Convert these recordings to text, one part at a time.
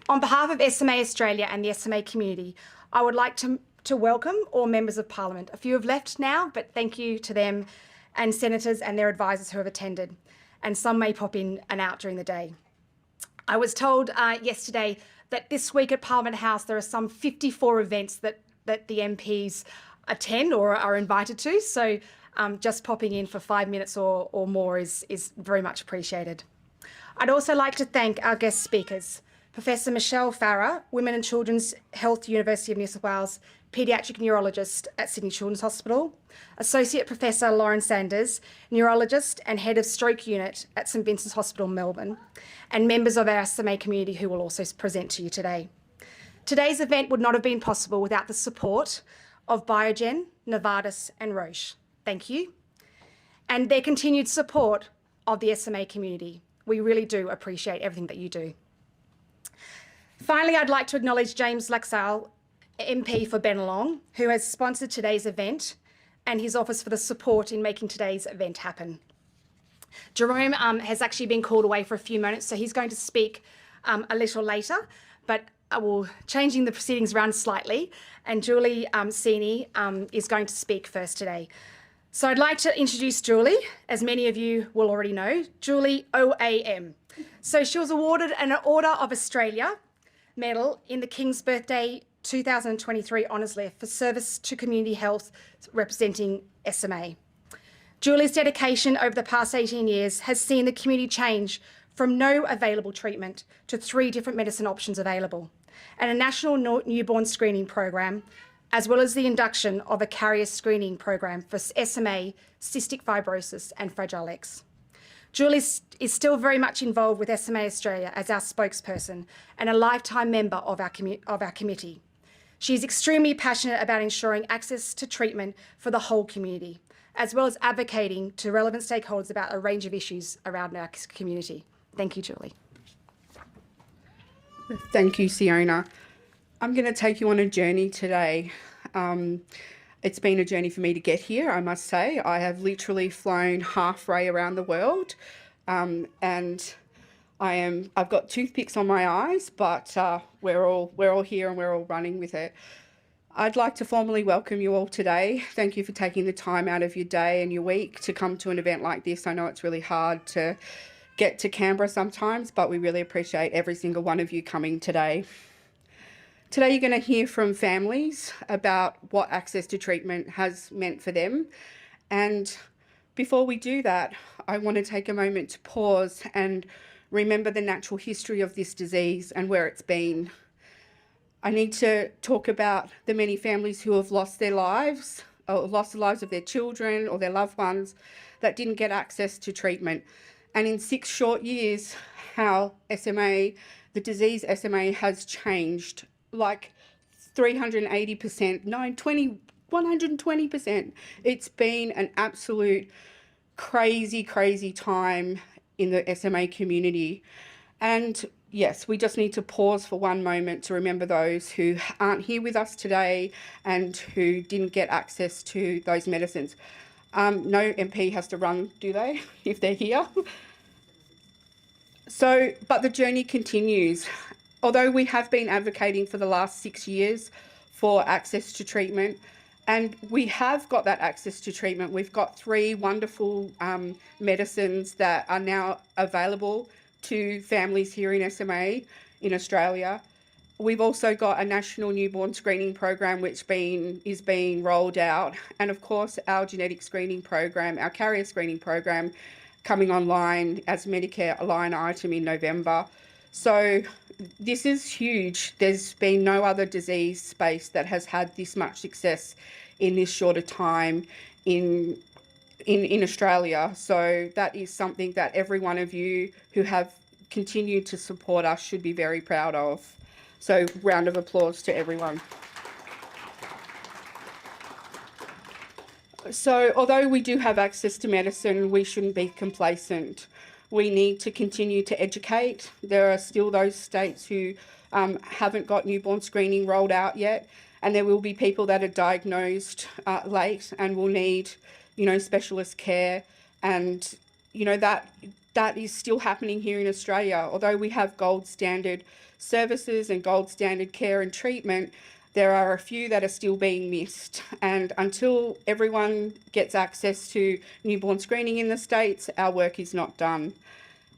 On behalf of SMA Australia and the SMA community, I would like to welcome all members of Parliament. A few have left now, but thank you to them and senators and their advisors who have attended, and some may pop in and out during the day. I was told yesterday that this week at Parliament House there are some 54 events that the MPs attend or are invited to, so just popping in for 5 minutes or more is very much appreciated. I'd also like to thank our guest speakers, Professor Michelle Farrer, Women and Children's Health, University of New South Wales, paediatric neurologist at Sydney Children's Hospital, Associate Professor Lauren Sanders, neurologist and Head of Stroke Unit at St Vincent's Hospital, Melbourne, and members of our SMA community who will also present to you today. Today's event would not have been possible without the support of Biogen, Novartis and Roche. Thank you. And their continued support of the SMA community. We really do appreciate everything that you do. Finally, I'd like to acknowledge James Laxale, MP for Bennelong, who has sponsored today's event, and his office for the support in making today's event happen. Jerome has actually been called away for a few moments, so he's going to speak a little later, but changing the proceedings around slightly, and Julie Sini is going to speak first today. So I'd like to introduce Julie, as many of you will already know, Julie OAM. So she was awarded an Order of Australia Medal in the King's Birthday 2023 Honours List for service to community health representing SMA. Julie's dedication over the past 18 years has seen the community change from no available treatment to 3 different medicine options available, and a national newborn screening program, as well as the induction of a carrier screening program for SMA, cystic fibrosis and Fragile X. Julie is still very much involved with SMA Australia as our spokesperson and a lifetime member of our committee. She is extremely passionate about ensuring access to treatment for the whole community, as well as advocating to relevant stakeholders about a range of issues around our community. Thank you, Julie. Thank you, Siona. I'm going to take you on a journey today. It's been a journey for me to get here, I must say. I have literally flown halfway around the world, and I've got toothpicks on my eyes, but we're all here and we're all running with it. I'd like to formally welcome you all today. Thank you for taking the time out of your day and your week to come to an event like this. I know it's really hard to get to Canberra sometimes, but we really appreciate every single one of you coming today. Today you're going to hear from families about what access to treatment has meant for them. And before we do that, I want to take a moment to pause and remember the natural history of this disease and where it's been. I need to talk about the many families who have lost their lives, or lost the lives of their children or their loved ones that didn't get access to treatment. And in 6 short years, how SMA, the disease SMA, has changed like 380%, 120%. It's been an absolute crazy time in the SMA community. And yes, we just need to pause for one moment to remember those who aren't here with us today and who didn't get access to those medicines. No MP has to run, do they, if they're here? So, but the journey continues. Although we have been advocating for the last 6 years for access to treatment, and we have got that access to treatment. We've got 3 wonderful medicines that are now available to families here in SMA in Australia. We've also got a national newborn screening program which is being rolled out, and of course our genetic screening program, our carrier screening program, coming online as Medicare line item in November. So this is huge. There's been no other disease space that has had this much success in this shorter time in Australia. So that is something that every one of you who have continued to support us should be very proud of. So round of applause to everyone. So although we do have access to medicine, we shouldn't be complacent. We need to continue to educate. There are still those states who haven't got newborn screening rolled out yet, and there will be people that are diagnosed late and will need, specialist care. And that is still happening here in Australia. Although we have gold standard services and gold standard care and treatment, there are a few that are still being missed. And until everyone gets access to newborn screening in the States, our work is not done.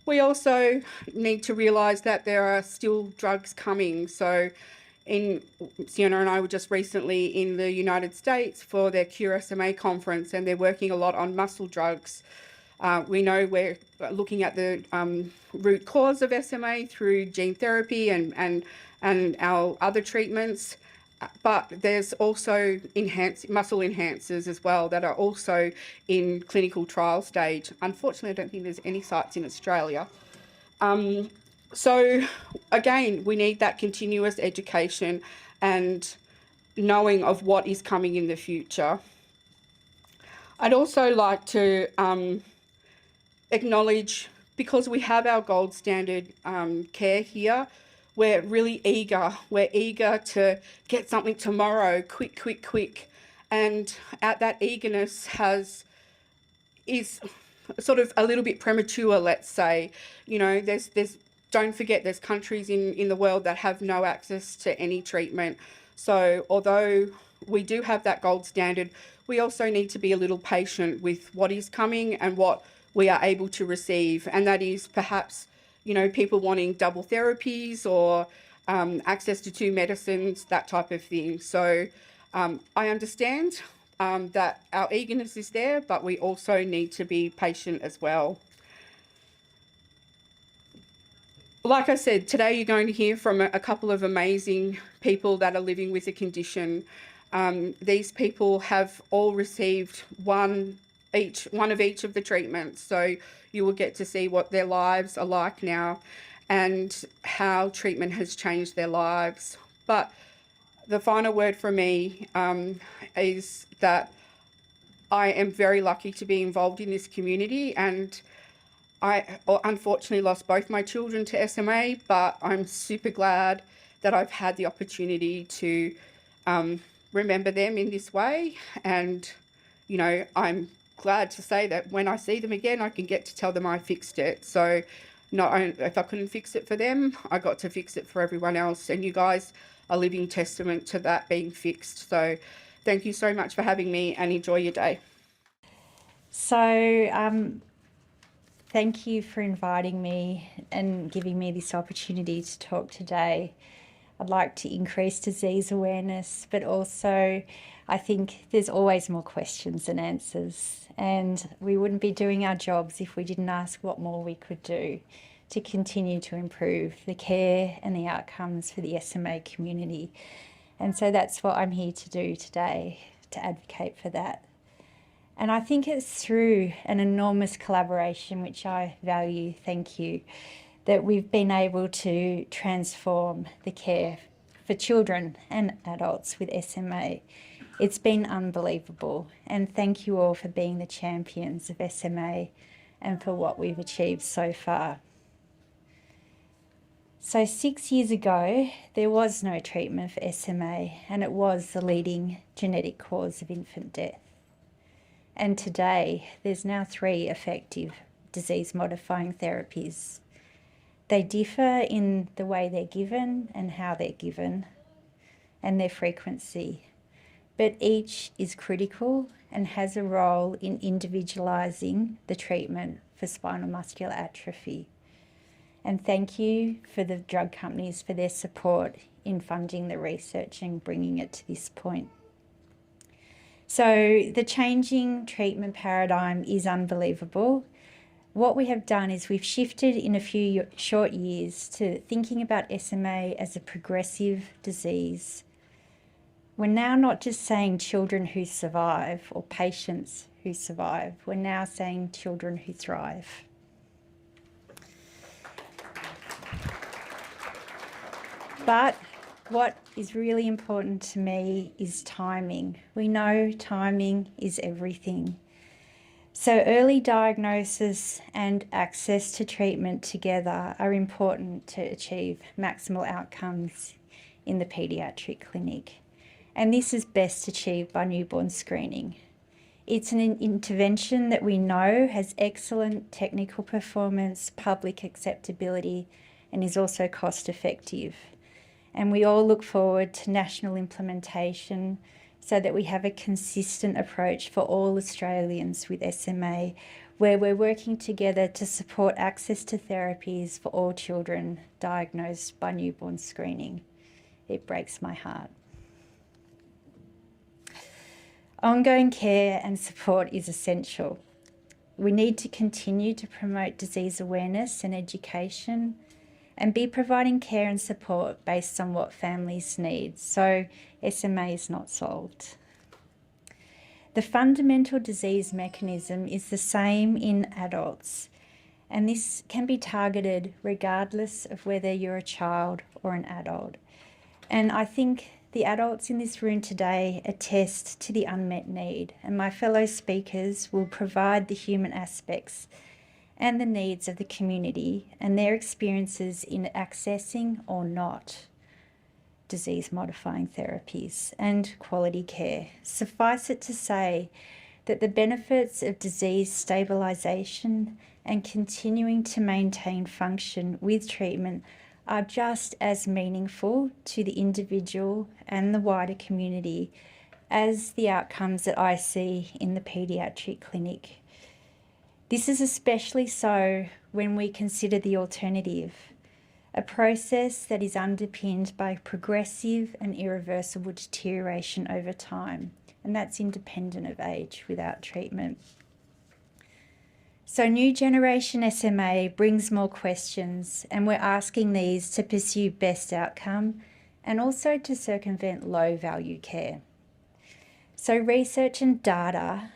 We also need to realise that there are still drugs coming. So Sienna and I were just recently in the United States for their Cure SMA conference, and they're working a lot on muscle drugs. We know we're looking at the root cause of SMA through gene therapy and our other treatments, but there's also muscle enhancers as well that are also in clinical trial stage. Unfortunately, I don't think there's any sites in Australia. So again, we need that continuous education and knowing of what is coming in the future. I'd also like to acknowledge, because we have our gold standard care here, we're really eager. We're eager to get something tomorrow, quick. And that eagerness is sort of a little bit premature, let's say. Don't forget, there's countries in the world that have no access to any treatment. So although we do have that gold standard, we also need to be a little patient with what is coming and what we are able to receive. And that is perhaps, people wanting double therapies or access to 2 medicines, that type of thing. So I understand that our eagerness is there, but we also need to be patient as well. Like I said, today you're going to hear from a couple of amazing people that are living with a condition. These people have all received one of each of the treatments, so you will get to see what their lives are like now and how treatment has changed their lives. But the final word from me is that I am very lucky to be involved in this community, and I unfortunately lost both my children to SMA, but I'm super glad that I've had the opportunity to remember them in this way. And, I'm glad to say that when I see them again, I can get to tell them I fixed it. So not only if I couldn't fix it for them, I got to fix it for everyone else. And you guys are living testament to that being fixed. So thank you so much for having me, and enjoy your day. So thank you for inviting me and giving me this opportunity to talk today. I'd like to increase disease awareness, but also I think there's always more questions than answers, and we wouldn't be doing our jobs if we didn't ask what more we could do to continue to improve the care and the outcomes for the SMA community. And so that's what I'm here to do today, to advocate for that. And I think it's through an enormous collaboration, which I value, thank you, that we've been able to transform the care for children and adults with SMA. It's been unbelievable. And thank you all for being the champions of SMA and for what we've achieved so far. So 6 years ago, there was no treatment for SMA, and it was the leading genetic cause of infant death. And today, there's now 3 effective disease-modifying therapies. They differ in the way they're given and how they're given, and their frequency. But each is critical and has a role in individualising the treatment for spinal muscular atrophy. And thank you for the drug companies for their support in funding the research and bringing it to this point. So the changing treatment paradigm is unbelievable. What we have done is we've shifted in a few short years to thinking about SMA as a progressive disease. We're now not just saying children who survive or patients who survive. We're now saying children who thrive. But what is really important to me is timing. We know timing is everything. So early diagnosis and access to treatment together are important to achieve maximal outcomes in the paediatric clinic. And this is best achieved by newborn screening. It's an intervention that we know has excellent technical performance, public acceptability, and is also cost effective. And we all look forward to national implementation so that we have a consistent approach for all Australians with SMA, where we're working together to support access to therapies for all children diagnosed by newborn screening. It breaks my heart. Ongoing care and support is essential. We need to continue to promote disease awareness and education and be providing care and support based on what families need, so SMA is not solved. The fundamental disease mechanism is the same in adults, and this can be targeted regardless of whether you're a child or an adult. And I think the adults in this room today attest to the unmet need, and my fellow speakers will provide the human aspects and the needs of the community and their experiences in accessing or not disease-modifying therapies and quality care. Suffice it to say that the benefits of disease stabilisation and continuing to maintain function with treatment are just as meaningful to the individual and the wider community as the outcomes that I see in the paediatric clinic. This is especially so when we consider the alternative, a process that is underpinned by progressive and irreversible deterioration over time, and that's independent of age without treatment. So new generation SMA brings more questions, and we're asking these to pursue best outcome and also to circumvent low value care. So research and data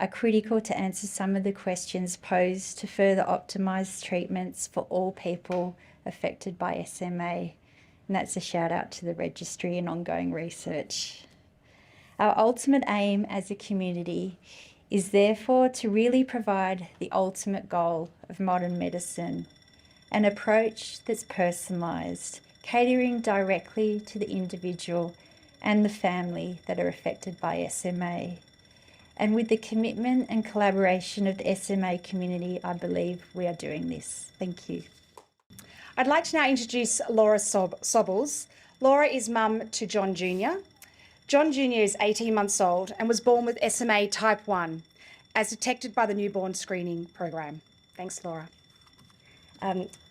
are critical to answer some of the questions posed to further optimise treatments for all people affected by SMA. And that's a shout out to the registry and ongoing research. Our ultimate aim as a community is therefore to really provide the ultimate goal of modern medicine, an approach that's personalised, catering directly to the individual and the family that are affected by SMA. And with the commitment and collaboration of the SMA community, I believe we are doing this. Thank you. I'd like to now introduce Laura Sobbles. Laura is mum to John Jr. John Jr. is 18 months old and was born with SMA type 1, as detected by the newborn screening program. Thanks, Laura.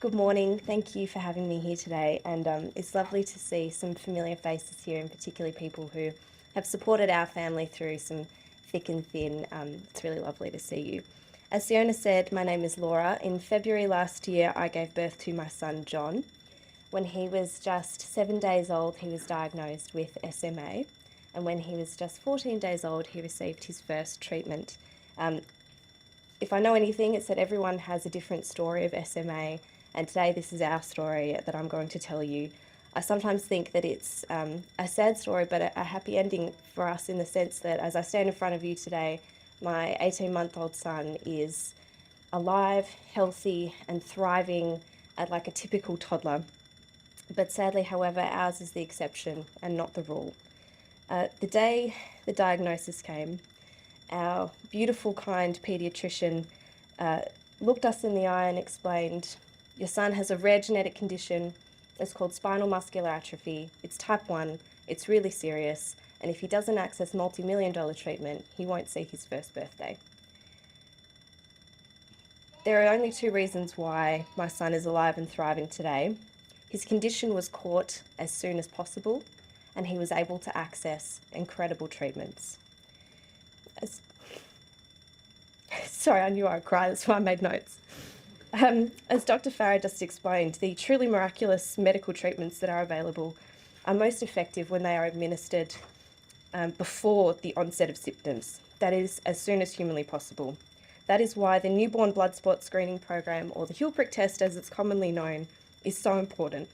Good morning. Thank you for having me here today. And it's lovely to see some familiar faces here, and particularly people who have supported our family through some thick and thin. It's really lovely to see you. As Fiona said, my name is Laura. In February last year, I gave birth to my son, John. When he was just 7 days old, he was diagnosed with SMA. And when he was just 14 days old, he received his first treatment. If I know anything, it's that everyone has a different story of SMA, and today this is our story that I'm going to tell you. I sometimes think that it's a sad story, but a happy ending for us, in the sense that as I stand in front of you today, my 18-month-old son is alive, healthy, and thriving at like a typical toddler. But sadly, however, ours is the exception and not the rule. The day the diagnosis came, our beautiful, kind paediatrician looked us in the eye and explained, "Your son has a rare genetic condition. It's called spinal muscular atrophy. It's type 1. It's really serious. And if he doesn't access multi-million-dollar treatment, he won't see his first birthday." There are only two reasons why my son is alive and thriving today. His condition was caught as soon as possible, and he was able to access incredible treatments. Sorry, I knew I would cry, that's why I made notes. As Dr. Farah just explained, the truly miraculous medical treatments that are available are most effective when they are administered before the onset of symptoms, that is, as soon as humanly possible. That is why the newborn blood spot screening program, or the heel prick test as it's commonly known, is so important.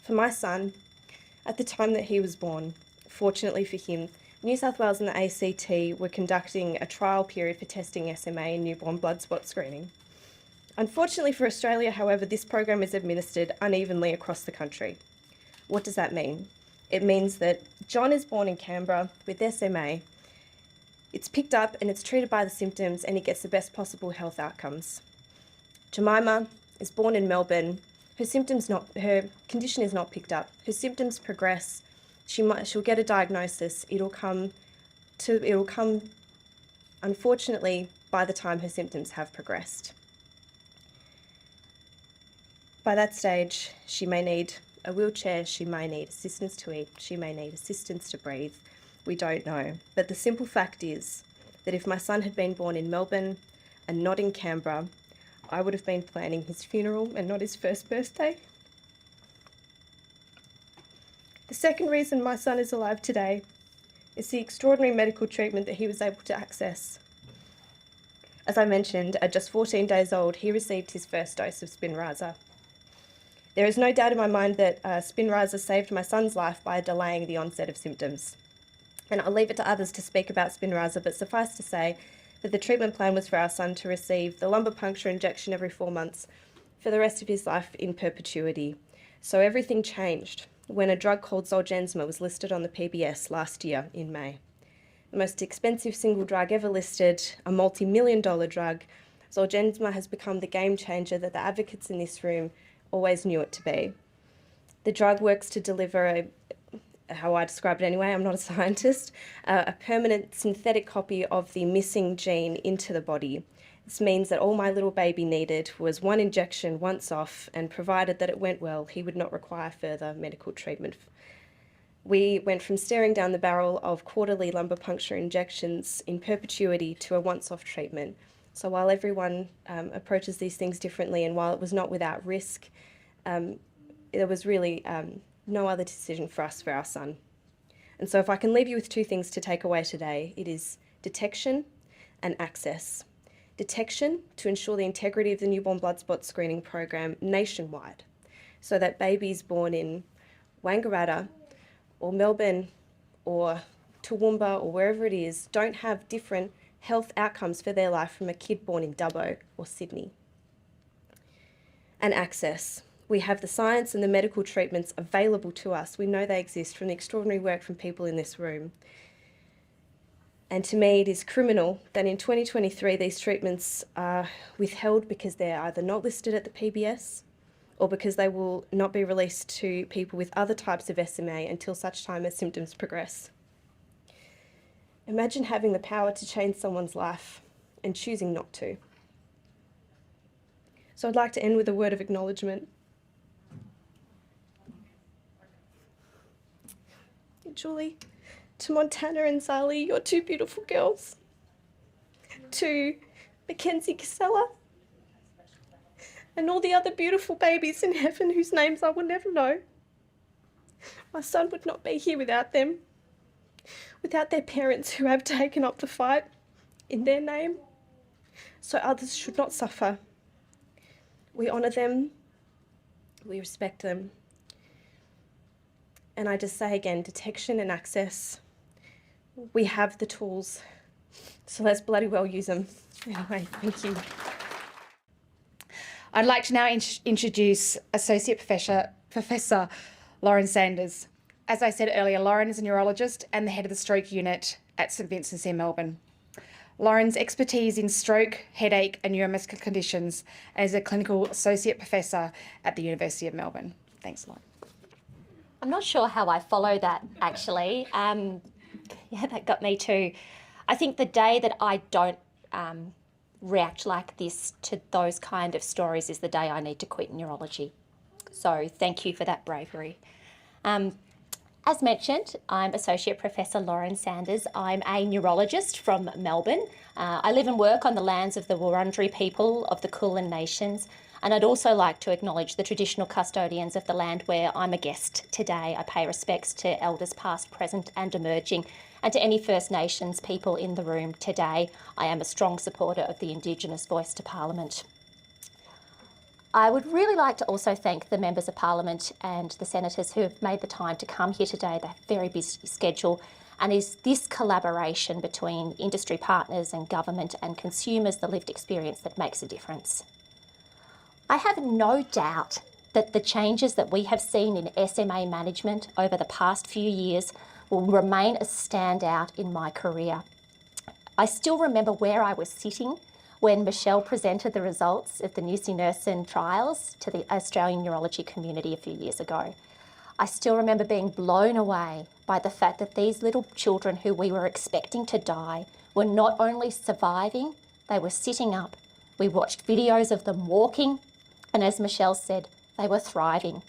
For my son, at the time that he was born, fortunately for him, New South Wales and the ACT were conducting a trial period for testing SMA in newborn blood spot screening. Unfortunately for Australia, however, this program is administered unevenly across the country. What does that mean? It means that John is born in Canberra with SMA, It's picked up and it's treated by the symptoms, and he gets the best possible health outcomes. Jemima is born in Melbourne. Her condition is not picked up. Her symptoms progress. She'll get a diagnosis. It'll come, unfortunately, by the time her symptoms have progressed. By that stage, she may need a wheelchair, she may need assistance to eat, she may need assistance to breathe. We don't know. But the simple fact is that if my son had been born in Melbourne and not in Canberra, I would have been planning his funeral and not his first birthday. The second reason my son is alive today is the extraordinary medical treatment that he was able to access. As I mentioned, at just 14 days old, he received his first dose of Spinraza. There is no doubt in my mind that Spinraza saved my son's life by delaying the onset of symptoms. And I'll leave it to others to speak about Spinraza, but suffice to say that the treatment plan was for our son to receive the lumbar puncture injection every 4 months for the rest of his life in perpetuity. So everything changed when a drug called Zolgensma was listed on the PBS last year in May. The most expensive single drug ever listed, a multi-million-dollar drug, Zolgensma has become the game changer that the advocates in this room always knew it to be. The drug works to deliver how I describe it anyway, I'm not a scientist, a permanent synthetic copy of the missing gene into the body. This means that all my little baby needed was one injection once off, and provided that it went well, he would not require further medical treatment. We went from staring down the barrel of quarterly lumbar puncture injections in perpetuity to a once-off treatment. So while everyone approaches these things differently, and while it was not without risk, there was really no other decision for us for our son. And so if I can leave you with two things to take away today, it is detection and access. Detection to ensure the integrity of the newborn blood spot screening program nationwide, so that babies born in Wangaratta or Melbourne or Toowoomba or wherever it is don't have different health outcomes for their life from a kid born in Dubbo or Sydney. And access. We have the science and the medical treatments available to us. We know they exist from the extraordinary work from people in this room. And to me, it is criminal that in 2023 these treatments are withheld because they're either not listed at the PBS or because they will not be released to people with other types of SMA until such time as symptoms progress. Imagine having the power to change someone's life and choosing not to. So I'd like to end with a word of acknowledgement. Julie, to Montana and Zali, you're two beautiful girls. To Mackenzie Casella, and all the other beautiful babies in heaven whose names I will never know. My son would not be here without them, without their parents who have taken up the fight in their name, so others should not suffer. We honour them, we respect them. And I just say again, detection and access, we have the tools, so let's bloody well use them. Anyway, thank you. I'd like to now introduce Associate Professor Lauren Sanders. As I said earlier, Lauren is a neurologist and the head of the stroke unit at St Vincent's in Melbourne. Lauren's expertise in stroke, headache and neuromuscular conditions as a clinical associate professor at the University of Melbourne. Thanks, Lauren. I'm not sure how I follow that, actually. Yeah, that got me too. I think the day that I don't react like this to those kind of stories is the day I need to quit neurology. So thank you for that bravery. As mentioned, I'm Associate Professor Lauren Sanders. I'm a neurologist from Melbourne. I live and work on the lands of the Wurundjeri people of the Kulin Nations, and I'd also like to acknowledge the traditional custodians of the land where I'm a guest today. I pay respects to elders past, present and emerging, and to any First Nations people in the room today. I am a strong supporter of the Indigenous voice to Parliament. I would really like to also thank the members of Parliament and the senators who have made the time to come here today. They have a very busy schedule, and is this collaboration between industry partners and government and consumers the lived experience that makes a difference. I have no doubt that the changes that we have seen in SMA management over the past few years will remain a standout in my career. I still remember where I was sitting when Michelle presented the results of the nusinersen trials to the Australian neurology community a few years ago. I still remember being blown away by the fact that these little children who we were expecting to die were not only surviving, they were sitting up. We watched videos of them walking, and as Michelle said, they were thriving.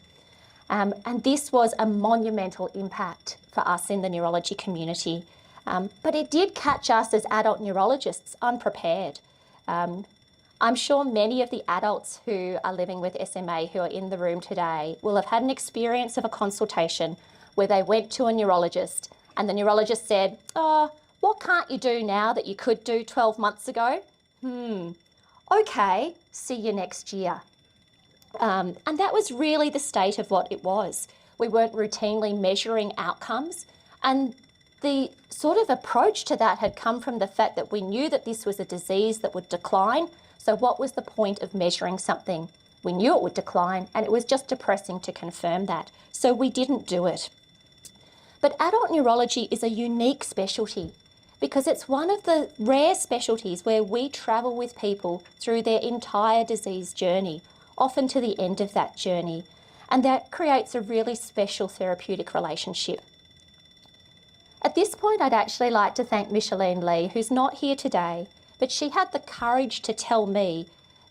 And this was a monumental impact for us in the neurology community. But it did catch us as adult neurologists unprepared. I'm sure many of the adults who are living with SMA who are in the room today will have had an experience of a consultation where they went to a neurologist and the neurologist said, "Oh, what can't you do now that you could do 12 months ago? Okay, see you next year." And that was really the state of what it was. We weren't routinely measuring outcomes, and the sort of approach to that had come from the fact that we knew that this was a disease that would decline. So what was the point of measuring something? We knew it would decline, and it was just depressing to confirm that. So we didn't do it. But adult neurology is a unique specialty because it's one of the rare specialties where we travel with people through their entire disease journey, often to the end of that journey. And that creates a really special therapeutic relationship. At this point, I'd actually like to thank Micheline Lee, who's not here today, but she had the courage to tell me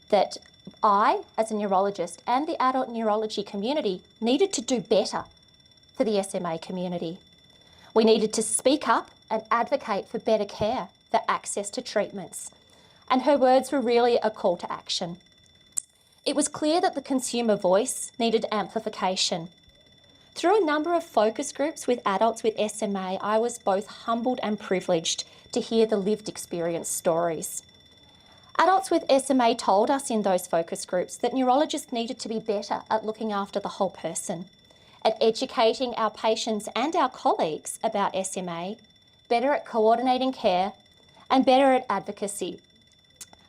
that I, as a neurologist, and the adult neurology community needed to do better for the SMA community. We needed to speak up and advocate for better care, for access to treatments. And her words were really a call to action. It was clear that the consumer voice needed amplification. Through a number of focus groups with adults with SMA, I was both humbled and privileged to hear the lived experience stories. Adults with SMA told us in those focus groups that neurologists needed to be better at looking after the whole person, at educating our patients and our colleagues about SMA, better at coordinating care, and better at advocacy.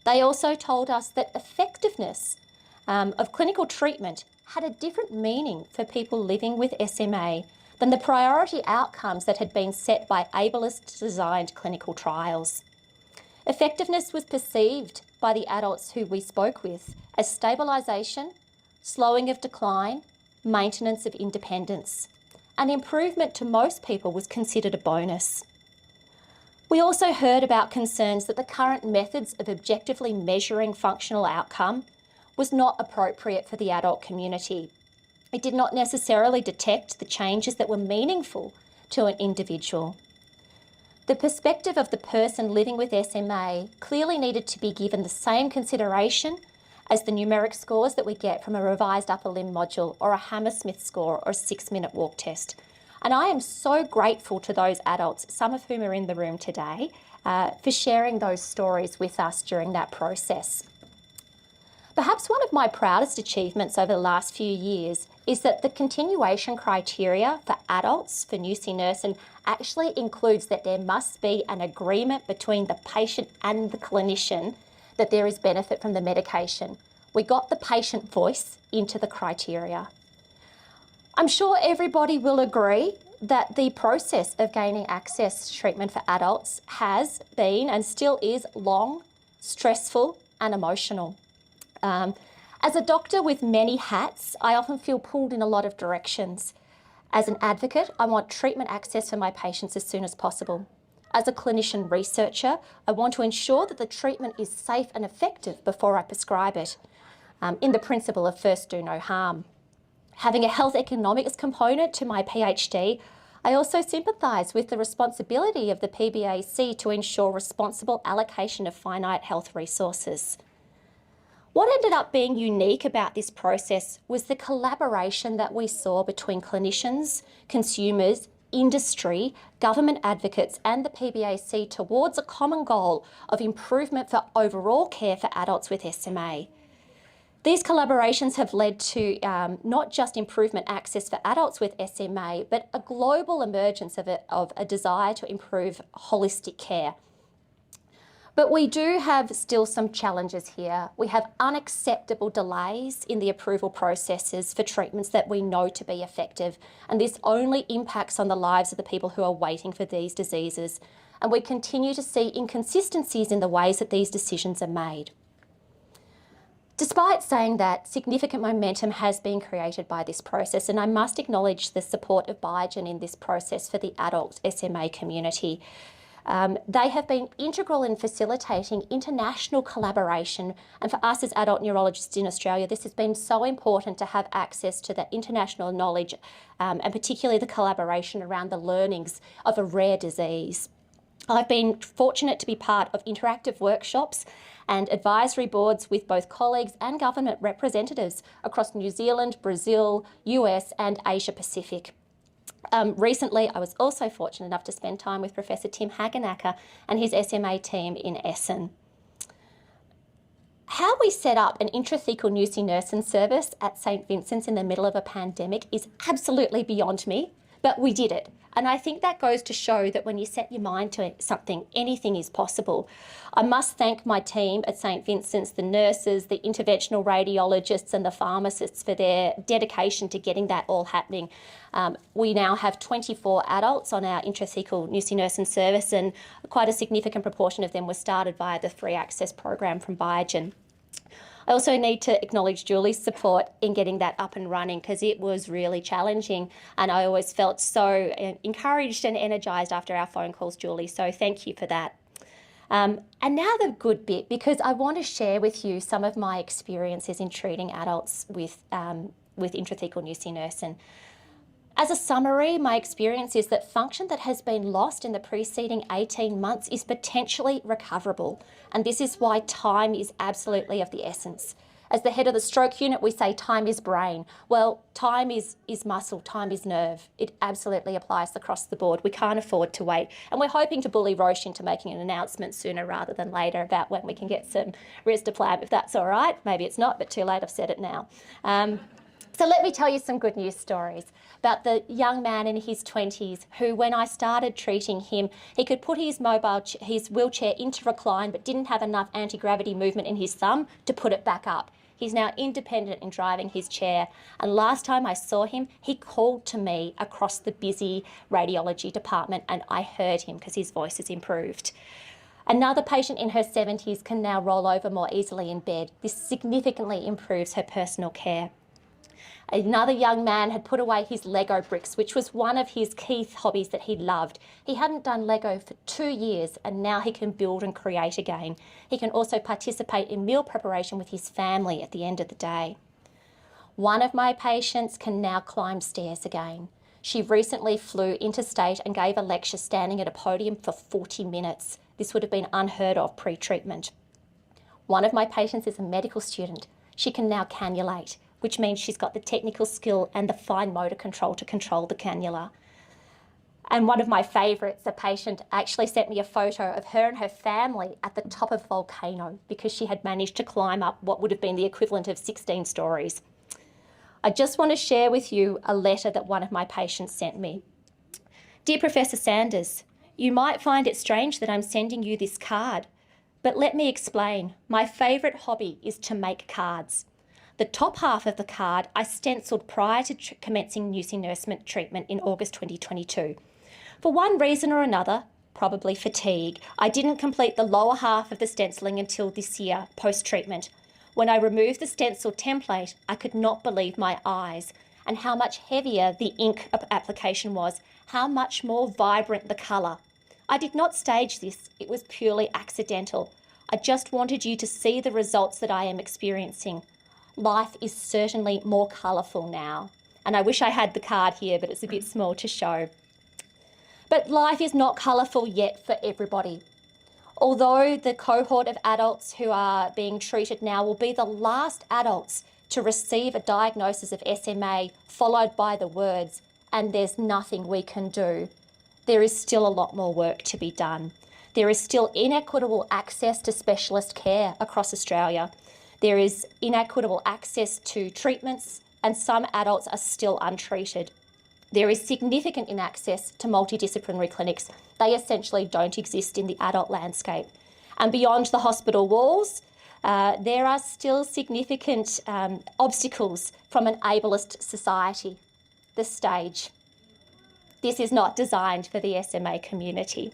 They also told us that effectiveness of clinical treatment had a different meaning for people living with SMA than the priority outcomes that had been set by ableist-designed clinical trials. Effectiveness was perceived by the adults who we spoke with as stabilisation, slowing of decline, maintenance of independence. An improvement to most people was considered a bonus. We also heard about concerns that the current methods of objectively measuring functional outcome was not appropriate for the adult community. It did not necessarily detect the changes that were meaningful to an individual. The perspective of the person living with SMA clearly needed to be given the same consideration as the numeric scores that we get from a revised upper limb module or a Hammersmith score or a 6-minute walk test. And I am so grateful to those adults, some of whom are in the room today, for sharing those stories with us during that process. Perhaps one of my proudest achievements over the last few years is that the continuation criteria for adults for nusinersen actually includes that there must be an agreement between the patient and the clinician that there is benefit from the medication. We got the patient voice into the criteria. I'm sure everybody will agree that the process of gaining access to treatment for adults has been and still is long, stressful, and emotional. As a doctor with many hats, I often feel pulled in a lot of directions. As an advocate, I want treatment access for my patients as soon as possible. As a clinician researcher, I want to ensure that the treatment is safe and effective before I prescribe it, in the principle of first do no harm. Having a health economics component to my PhD, I also sympathise with the responsibility of the PBAC to ensure responsible allocation of finite health resources. What ended up being unique about this process was the collaboration that we saw between clinicians, consumers, industry, government advocates and the PBAC towards a common goal of improvement for overall care for adults with SMA. These collaborations have led to not just improvement access for adults with SMA, but a global emergence of a desire to improve holistic care. But we do have still some challenges here. We have unacceptable delays in the approval processes for treatments that we know to be effective, and this only impacts on the lives of the people who are waiting for these diseases. and we continue to see inconsistencies in the ways that these decisions are made. Despite saying that, significant momentum has been created by this process, and I must acknowledge the support of Biogen in this process for the adult SMA community. They have been integral in facilitating international collaboration, and for us as adult neurologists in Australia, this has been so important to have access to that international knowledge, and particularly the collaboration around the learnings of a rare disease. I've been fortunate to be part of interactive workshops and advisory boards with both colleagues and government representatives across New Zealand, Brazil, US and Asia Pacific. Recently, I was also fortunate enough to spend time with Professor Tim Hagenacker and his SMA team in Essen. How we set up an intrathecal nusinersen service at St Vincent's in the middle of a pandemic is absolutely beyond me, but we did it. And I think that goes to show that when you set your mind to something, anything is possible. I must thank my team at St Vincent's, the nurses, the interventional radiologists and the pharmacists for their dedication to getting that all happening. We now have 24 adults on our intrathecal nusinersen service, and quite a significant proportion of them were started via the free access program from Biogen. I also need to acknowledge Julie's support in getting that up and running, because it was really challenging, and I always felt so encouraged and energised after our phone calls, Julie, so thank you for that. And now the good bit, because I want to share with you some of my experiences in treating adults with intrathecal nusinersen. As a summary, my experience is that function that has been lost in the preceding 18 months is potentially recoverable. And this is why time is absolutely of the essence. As the head of the stroke unit, we say time is brain. Well, time is muscle, time is nerve. It absolutely applies across the board. We can't afford to wait. And we're hoping to bully Roche into making an announcement sooner rather than later about when we can get some risdiplam, if that's all right. Maybe it's not, but too late, I've said it now. So let me tell you some good news stories about the young man in his 20s who, when I started treating him, he could put his wheelchair into recline but didn't have enough anti-gravity movement in his thumb to put it back up. He's now independent in driving his chair. And last time I saw him, he called to me across the busy radiology department, and I heard him because his voice has improved. Another patient in her 70s can now roll over more easily in bed. This significantly improves her personal care. Another young man had put away his Lego bricks, which was one of his key hobbies that he loved. He hadn't done Lego for 2 years, and now he can build and create again. He can also participate in meal preparation with his family at the end of the day. One of my patients can now climb stairs again. She recently flew interstate and gave a lecture standing at a podium for 40 minutes. This would have been unheard of pre-treatment. One of my patients is a medical student. She can now cannulate, which means she's got the technical skill and the fine motor control to control the cannula. And one of my favourites, a patient actually sent me a photo of her and her family at the top of a volcano because she had managed to climb up what would have been the equivalent of 16 stories. I just want to share with you a letter that one of my patients sent me. Dear Professor Sanders, you might find it strange that I'm sending you this card, but let me explain. My favourite hobby is to make cards. The top half of the card I stenciled prior to commencing nusinersen treatment in August 2022. For one reason or another, probably fatigue, I didn't complete the lower half of the stenciling until this year, post-treatment. When I removed the stencil template, I could not believe my eyes and how much heavier the ink application was, how much more vibrant the colour. I did not stage this, it was purely accidental. I just wanted you to see the results that I am experiencing. Life is certainly more colourful now. And I wish I had the card here, but it's a bit small to show. But life is not colourful yet for everybody. Although the cohort of adults who are being treated now will be the last adults to receive a diagnosis of SMA, followed by the words, "and there's nothing we can do," there is still a lot more work to be done. There is still inequitable access to specialist care across Australia. There is inequitable access to treatments, and some adults are still untreated. There is significant inaccess to multidisciplinary clinics. They essentially don't exist in the adult landscape. And beyond the hospital walls, there are still significant obstacles from an ableist society. The stage. This is not designed for the SMA community.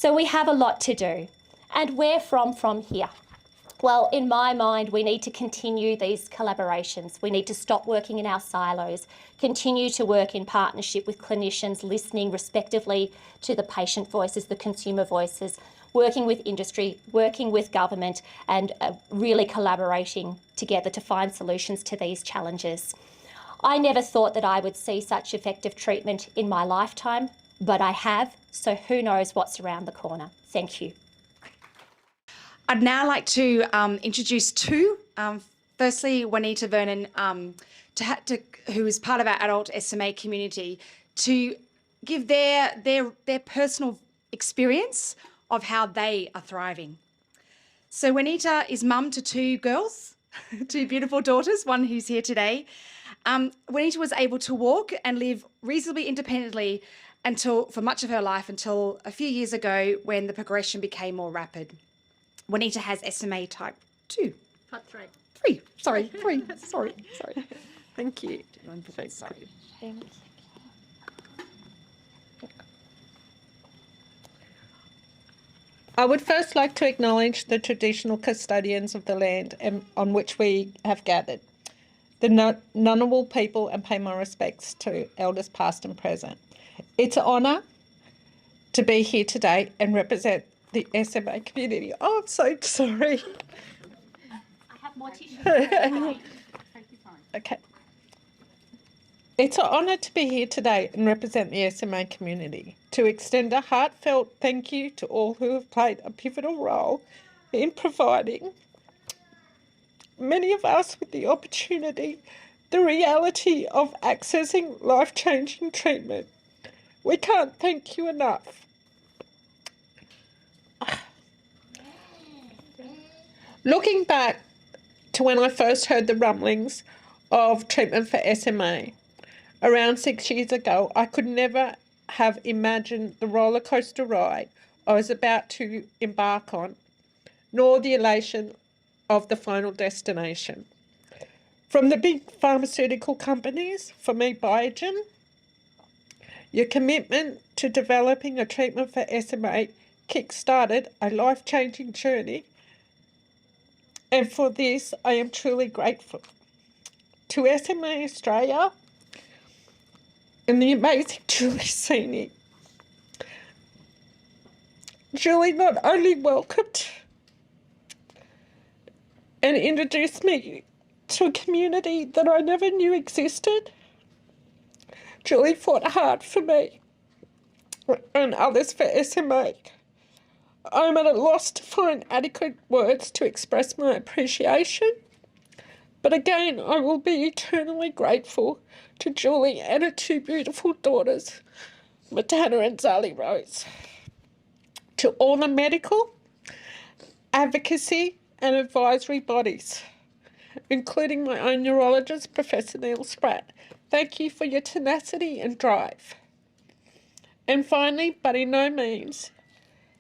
So we have a lot to do. And where from here? Well, in my mind, we need to continue these collaborations. We need to stop working in our silos, continue to work in partnership with clinicians, listening respectively to the patient voices, the consumer voices, working with industry, working with government, and really collaborating together to find solutions to these challenges. I never thought that I would see such effective treatment in my lifetime, but I have, so who knows what's around the corner. Thank you. I'd now like to introduce two. Firstly, Juanita Vernon, who is part of our adult SMA community, to give their personal experience of how they are thriving. So Juanita is mum to two girls, two beautiful daughters, one who's here today. Juanita was able to walk and live reasonably independently for much of her life until a few years ago when the progression became more rapid. Juanita has SMA type 2. Type 3. 3. Sorry, 3. Sorry. Thank you. Sorry. I would first like to acknowledge the traditional custodians of the land on which we have gathered, the Ngunnawal people, and pay my respects to elders past and present. It's an honour to be here today and represent the SMA community. Oh, I'm so sorry. I have more tissue. Okay. It's an honour to be here today and represent the SMA community, to extend a heartfelt thank you to all who have played a pivotal role in providing many of us with the opportunity, the reality of accessing life-changing treatment. We can't thank you enough. Looking back to when I first heard the rumblings of treatment for SMA, around 6 years ago, I could never have imagined the roller coaster ride I was about to embark on, nor the elation of the final destination. From the big pharmaceutical companies, for me, Biogen, your commitment to developing a treatment for SMA kick-started a life-changing journey, and for this I am truly grateful. To SMA Australia and the amazing Julie Sini. Julie not only welcomed and introduced me to a community that I never knew existed, Julie fought hard for me and others for SMA. I'm at a loss to find adequate words to express my appreciation, but again, I will be eternally grateful to Julie and her two beautiful daughters, Matana and Zali Rose. To all the medical, advocacy and advisory bodies, including my own neurologist, Professor Neil Spratt, thank you for your tenacity and drive. And finally, but in no means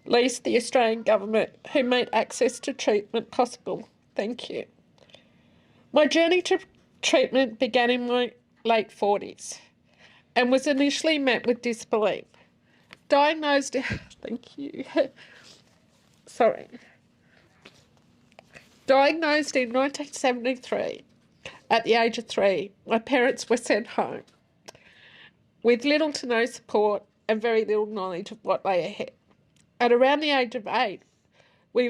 least, the Australian government, who made access to treatment possible. Thank you. My journey to treatment began in my late 40s and was initially met with disbelief. Diagnosed in 1973, at the age of 3, my parents were sent home with little to no support and very little knowledge of what lay ahead. At around the age of 8, we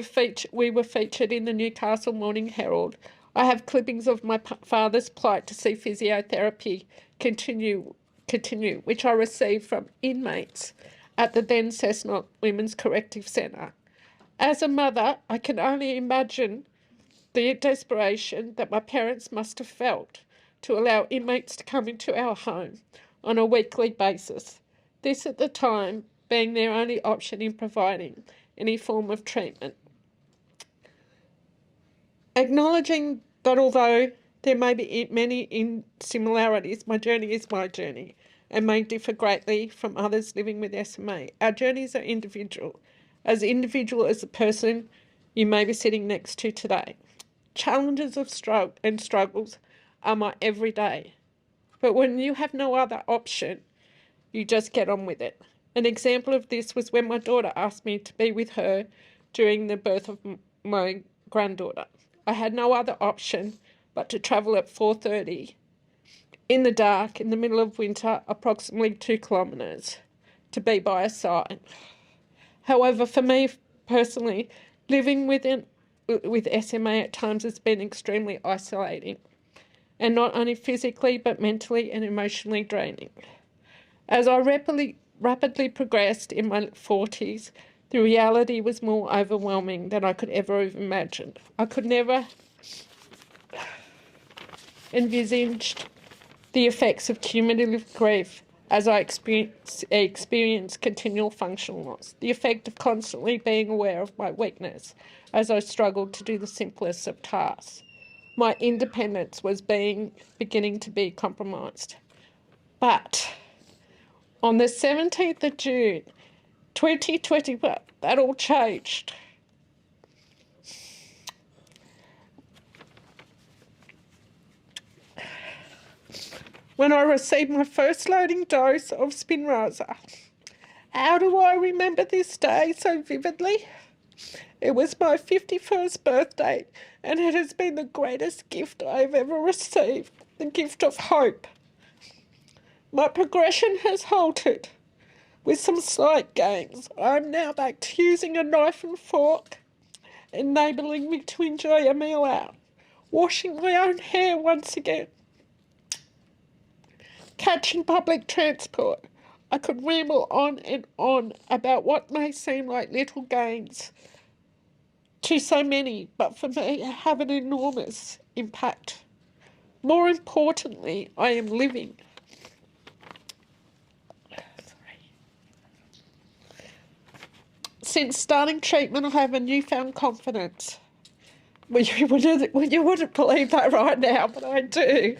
were featured in the Newcastle Morning Herald. I have clippings of my father's plight to see physiotherapy continue, which I received from inmates at the then Cessnock Women's Corrective Centre. As a mother, I can only imagine the desperation that my parents must have felt to allow inmates to come into our home on a weekly basis. This at the time being their only option in providing any form of treatment. Acknowledging that although there may be many similarities, my journey is my journey and may differ greatly from others living with SMA. Our journeys are individual as the person you may be sitting next to today. Challenges of struggles are my everyday. But when you have no other option, you just get on with it. An example of this was when my daughter asked me to be with her during the birth of my granddaughter. I had no other option but to travel at 4:30 in the dark in the middle of winter, approximately 2 kilometres, to be by her side. However, for me personally, living with SMA at times has been extremely isolating, and not only physically but mentally and emotionally draining. As I rapidly progressed in my 40s, the reality was more overwhelming than I could ever have imagined. I could never envisaged the effects of cumulative grief as I experienced continual functional loss, the effect of constantly being aware of my weakness as I struggled to do the simplest of tasks. My independence was beginning to be compromised. But on the 17th of June, 2021, that all changed. When I received my first loading dose of Spinraza. How do I remember this day so vividly? It was my 51st birthday, and it has been the greatest gift I've ever received, the gift of hope. My progression has halted. With some slight gains, I am now back to using a knife and fork, enabling me to enjoy a meal out, washing my own hair once again, catching public transport. I could ramble on and on about what may seem like little gains to so many, but for me have an enormous impact. More importantly, I am living. Since starting treatment, I have a newfound confidence. Well, you wouldn't believe that right now, but I do.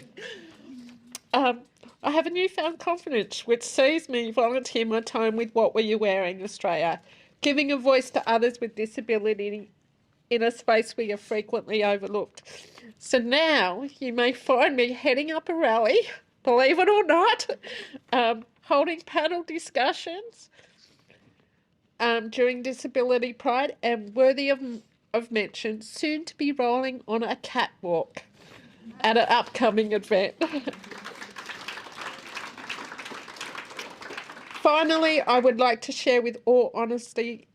I have a newfound confidence which sees me volunteer my time with What Were You Wearing Australia, giving a voice to others with disability in a space we are frequently overlooked. So now you may find me heading up a rally, believe it or not, holding panel discussions during Disability Pride, and worthy of mention, soon to be rolling on a catwalk at an upcoming event. Finally, I would like to share with all honesty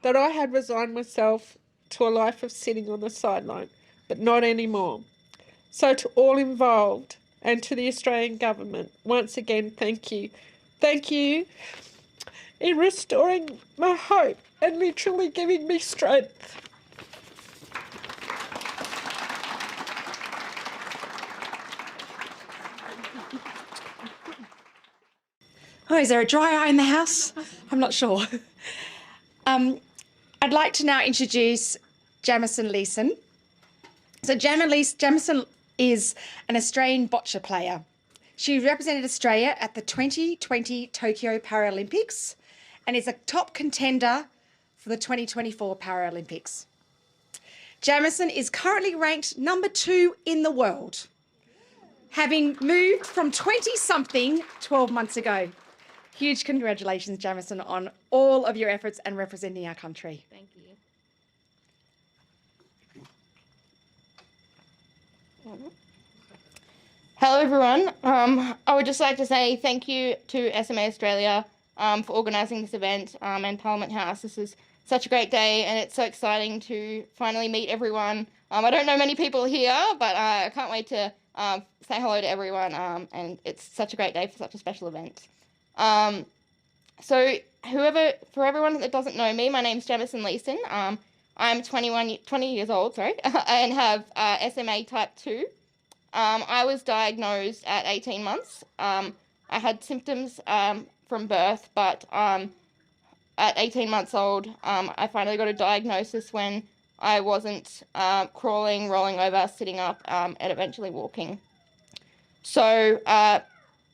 that I had resigned myself to a life of sitting on the sideline, but not anymore. So to all involved and to the Australian government, once again, thank you. Thank you in restoring my hope and literally giving me strength. Oh, is there a dry eye in the house? I'm not sure. I'd like to now introduce Jamison Leeson. So Jamison is an Australian bocce player. She represented Australia at the 2020 Tokyo Paralympics and is a top contender for the 2024 Paralympics. Jamison is currently ranked number 2 in the world, having moved from 20-something 12 months ago. Huge congratulations, Jamison, on all of your efforts and representing our country. Thank you. Hello, everyone. I would just like to say thank you to SMA Australia for organising this event and Parliament House. This is such a great day, and it's so exciting to finally meet everyone. I don't know many people here, but I can't wait to say hello to everyone, and it's such a great day for such a special event. So for everyone that doesn't know me, my name's Jamison Leeson. I'm 20 years old, and have SMA type 2. I was diagnosed at 18 months. I had symptoms from birth, but at 18 months old, I finally got a diagnosis when I wasn't crawling, rolling over, sitting up, and eventually walking. So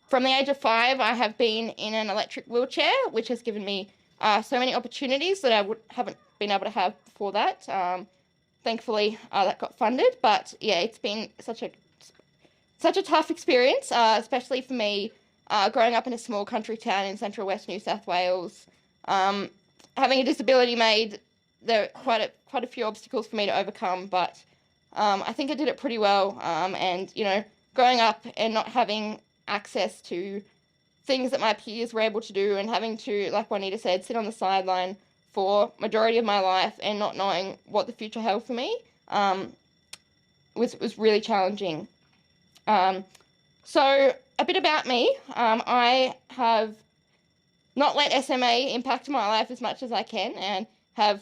from the age of 5, I have been in an electric wheelchair, which has given me so many opportunities that I haven't been able to have before that. Thankfully, that got funded, but yeah, it's been such a tough experience, especially for me, growing up in a small country town in central west New South Wales, having a disability made there quite a few obstacles for me to overcome, but I think I did it pretty well. And growing up and not having access to things that my peers were able to do, and having to, like Juanita said, sit on the sideline for majority of my life and not knowing what the future held for me, was really challenging. So a bit about me. I have not let SMA impact my life as much as I can, and have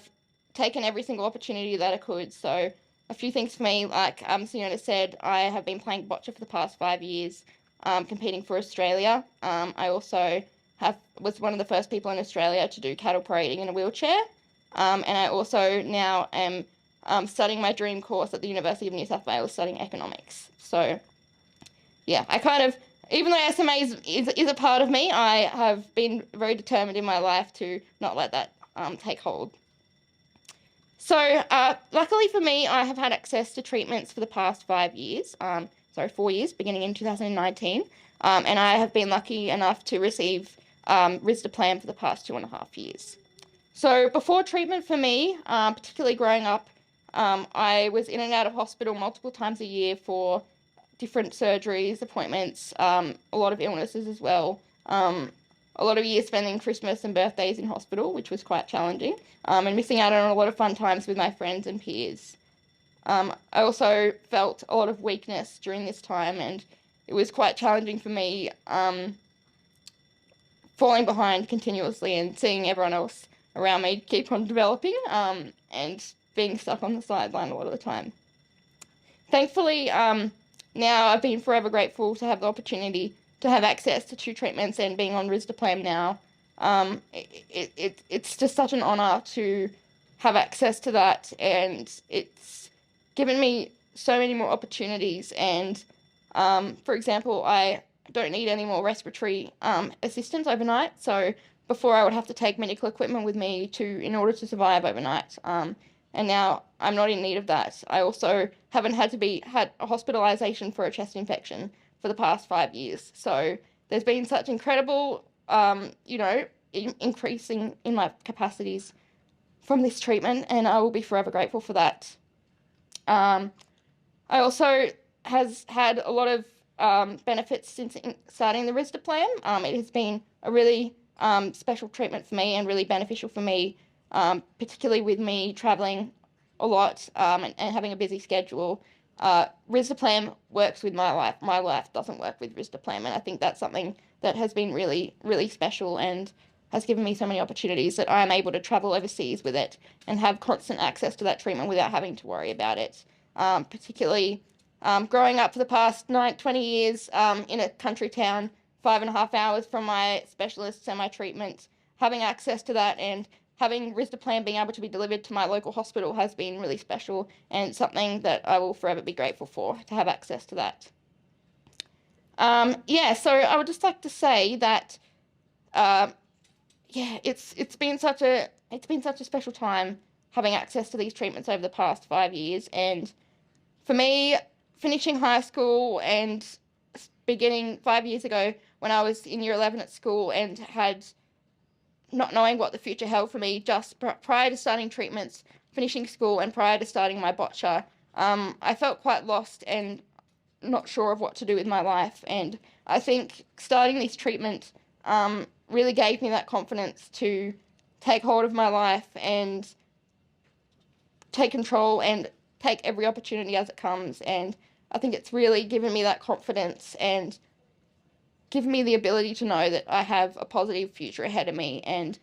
taken every single opportunity that I could. So a few things for me, like Siona said, I have been playing bocce for the past 5 years, competing for Australia. I also was one of the first people in Australia to do cattle parading in a wheelchair. And I also now am studying my dream course at the University of New South Wales, studying economics. So yeah, I kind of, even though SMA is a part of me, I have been very determined in my life to not let that take hold. So luckily for me, I have had access to treatments for the past 4 years, beginning in 2019. And I have been lucky enough to receive risdiplam for the past 2.5 years. So before treatment for me, particularly growing up, I was in and out of hospital multiple times a year for different surgeries, appointments, a lot of illnesses as well. A lot of years spending Christmas and birthdays in hospital, which was quite challenging, and missing out on a lot of fun times with my friends and peers. I also felt a lot of weakness during this time, and it was quite challenging for me, falling behind continuously and seeing everyone else around me keep on developing, and being stuck on the sideline a lot of the time. Thankfully, now I've been forever grateful to have the opportunity to have access to 2 treatments and being on risdiplam now. It's just such an honour to have access to that, and it's given me so many more opportunities. And for example, I don't need any more respiratory assistance overnight. So before, I would have to take medical equipment with me in order to survive overnight. And now I'm not in need of that. I also haven't had a hospitalisation for a chest infection for the past 5 years. So there's been such incredible, increasing in my capacities from this treatment, and I will be forever grateful for that. I also has had a lot of benefits since starting the risdiplam. It has been a really special treatment for me and really beneficial for me, particularly with me travelling a lot and having a busy schedule. Risdiplam works with my life. My life doesn't work with risdiplam, and I think that's something that has been really, really special and has given me so many opportunities that I am able to travel overseas with it and have constant access to that treatment without having to worry about it. Particularly growing up for the past 20 years in a country town, 5.5 hours from my specialists and my treatment, having access to that and having risdiplam being able to be delivered to my local hospital has been really special, and something that I will forever be grateful for, to have access to that. So I would just like to say that, it's been such a special time having access to these treatments over the past 5 years, and for me, finishing high school and beginning 5 years ago when I was in year 11 at school and had not knowing what the future held for me, just prior to starting treatments, finishing school, and prior to starting my bocce, I felt quite lost and not sure of what to do with my life. And I think starting this treatment really gave me that confidence to take hold of my life and take control and take every opportunity as it comes. And I think it's really given me that confidence and given me the ability to know that I have a positive future ahead of me. And,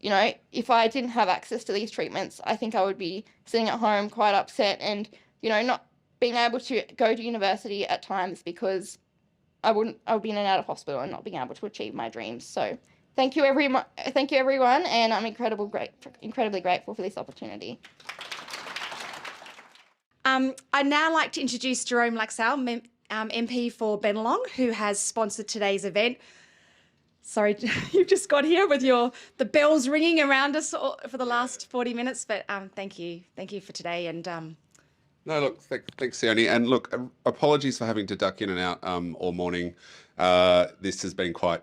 if I didn't have access to these treatments, I think I would be sitting at home quite upset and, not being able to go to university at times because I would be in and out of hospital and not being able to achieve my dreams. So thank you everyone, and I'm incredibly grateful for this opportunity. I'd now like to introduce Jerome Laxale, MP for Bennelong, who has sponsored today's event. Sorry, you've just got here with the bells ringing around us for the last 40 minutes, but thank you for today, and No, look, thanks, Sione. And look, apologies for having to duck in and out all morning. This has been quite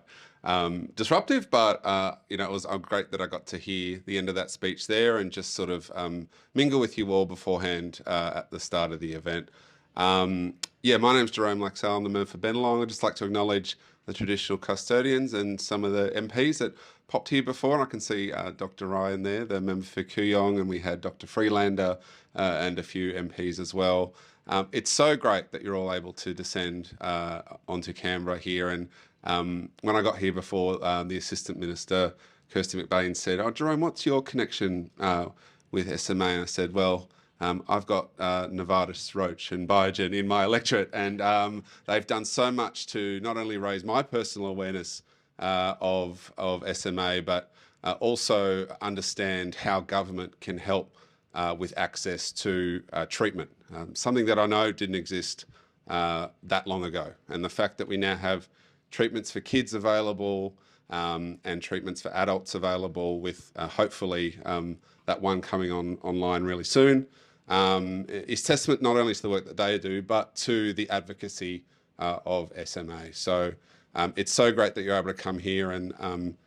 disruptive, but it was great that I got to hear the end of that speech there and just sort of mingle with you all beforehand at the start of the event. Yeah, my name's Jerome Laxell. I'm the member for Bennelong. I'd just like to acknowledge the traditional custodians and some of the MPs that popped here before. And I can see Dr. Ryan there, the member for Kooyong, and we had Dr. Freelander and a few MPs as well. It's so great that you're all able to descend onto Canberra here. And when I got here before, the Assistant Minister, Kirsty McBain, said, "Oh, Jerome, what's your connection with SMA?" And I said, well, I've got Novartis, Roche and Biogen in my electorate, and they've done so much to not only raise my personal awareness of SMA, but also understand how government can help with access to treatment, something that I know didn't exist that long ago. And the fact that we now have treatments for kids available and treatments for adults available with hopefully that one coming online really soon, is testament not only to the work that they do, but to the advocacy of SMA. So it's so great that you're able to come here and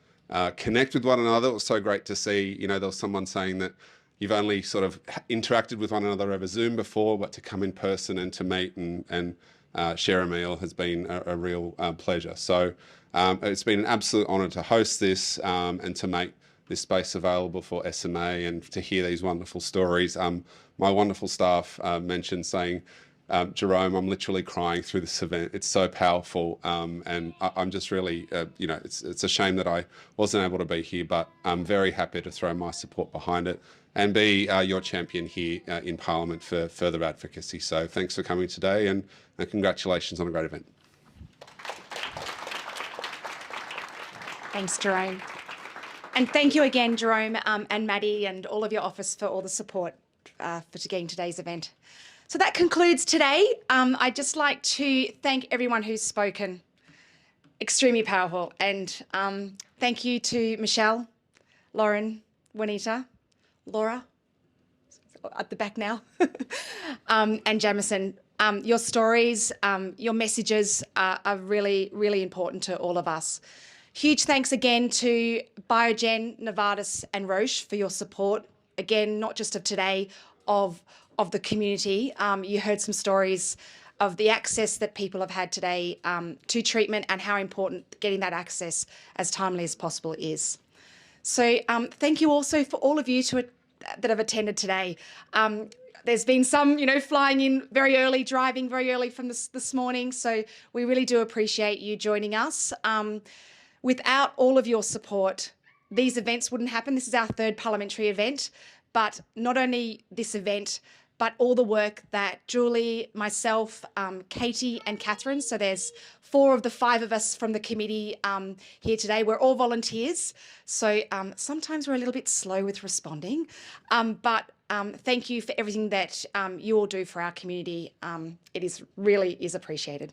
connect with one another. It was so great to see, there was someone saying that you've only sort of interacted with one another over Zoom before, but to come in person and to meet and share a meal has been a real pleasure. So it's been an absolute honour to host this and to make this space available for SMA and to hear these wonderful stories. My wonderful staff mentioned saying, Jerome, I'm literally crying through this event. It's so powerful, and I'm just really, it's a shame that I wasn't able to be here, but I'm very happy to throw my support behind it and be your champion here in Parliament for further advocacy. So thanks for coming today, and congratulations on a great event. Thanks, Jerome. And thank you again, Jerome and Maddie and all of your office for all the support for getting today's event. So that concludes today. I'd just like to thank everyone who's spoken. Extremely powerful. And thank you to Michelle, Lauren, Juanita, Laura, at the back now, and Jamison. Your stories, your messages are really, really important to all of us. Huge thanks again to Biogen, Novartis and Roche for your support. Again, not just of today, of the community. You heard some stories of the access that people have had today to treatment and how important getting that access as timely as possible is. So thank you also for all of you that have attended today. There's been some, flying in very early, driving very early from this morning. So we really do appreciate you joining us. Without all of your support, these events wouldn't happen. This is our third parliamentary event, but not only this event, but all the work that Julie, myself, Katie and Catherine, so there's 4 of the 5 of us from the committee here today. We're all volunteers, so sometimes we're a little bit slow with responding, but thank you for everything that you all do for our community. It really is appreciated.